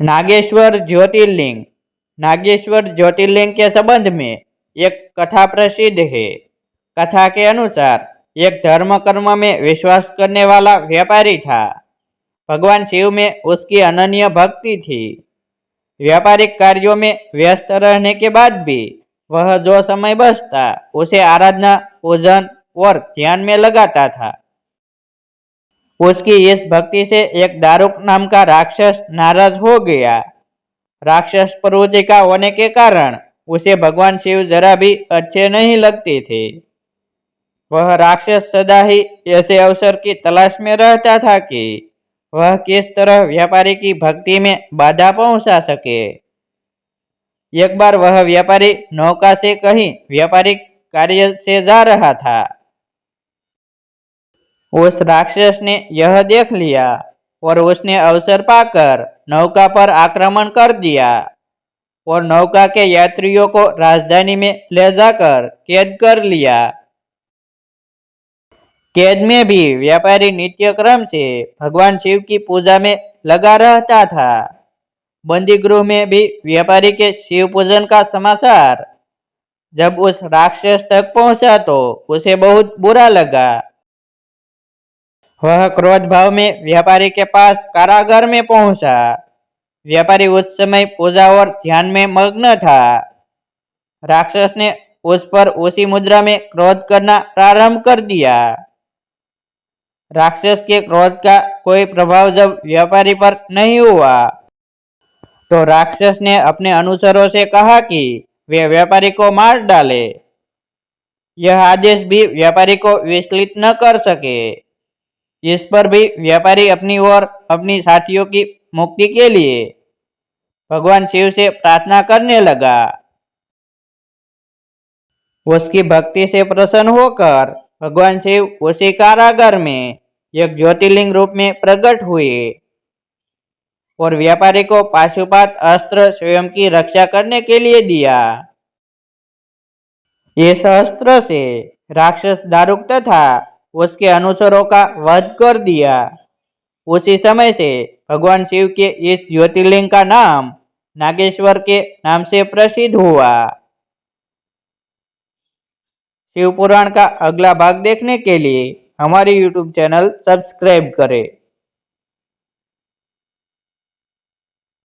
नागेश्वर ज्योतिर्लिंग। नागेश्वर ज्योतिर्लिंग के संबंध में एक कथा प्रसिद्ध है। कथा के अनुसार एक धर्म कर्म में विश्वास करने वाला व्यापारी था। भगवान शिव में उसकी अनन्य भक्ति थी। व्यापारिक कार्यों में व्यस्त रहने के बाद भी वह जो समय बचता उसे आराधना, पूजन और ध्यान में लगाता था। उसकी इस भक्ति से एक दारुक नाम का राक्षस नाराज हो गया। राक्षस प्रवृत्ति का होने के कारण उसे भगवान शिव जरा भी अच्छे नहीं लगते थे। वह राक्षस सदा ही ऐसे अवसर की तलाश में रहता था कि वह किस तरह व्यापारी की भक्ति में बाधा पहुंचा सके। एक बार वह व्यापारी नौका से कहीं व्यापारिक कार्य से जा रहा था। उस राक्षस ने यह देख लिया और उसने अवसर पाकर नौका पर आक्रमण कर दिया और नौका के यात्रियों को राजधानी में ले जाकर कैद कर लिया। कैद में भी व्यापारी नित्य क्रम से भगवान शिव की पूजा में लगा रहता था। बंदी गृह में भी व्यापारी के शिव पूजन का समाचार जब उस राक्षस तक पहुंचा तो उसे बहुत बुरा लगा। वह क्रोध भाव में व्यापारी के पास कारागार में पहुंचा। व्यापारी उस समय पूजा और ध्यान में मग्न था। राक्षस ने उस पर उसी मुद्रा में क्रोध करना प्रारंभ कर दिया। राक्षस के क्रोध का कोई प्रभाव जब व्यापारी पर नहीं हुआ तो राक्षस ने अपने अनुचरों से कहा कि वे व्यापारी को मार डाले। यह आदेश भी व्यापारी को विचलित न कर सके। इस पर भी व्यापारी अपनी और अपनी साथियों की मुक्ति के लिए भगवान शिव से प्रार्थना करने लगा। उसकी भक्ति से प्रसन्न होकर भगवान शिव उसी कारागार में एक ज्योतिर्लिंग रूप में प्रकट हुए और व्यापारी को पाशुपात अस्त्र स्वयं की रक्षा करने के लिए दिया। इस अस्त्र से राक्षस दारुक तथा उसके अनुचरों का वध कर दिया। उसी समय से भगवान शिव के इस ज्योतिर्लिंग का नाम नागेश्वर के नाम से प्रसिद्ध हुआ। शिव पुराण का अगला भाग देखने के लिए हमारे YouTube चैनल सब्सक्राइब करें।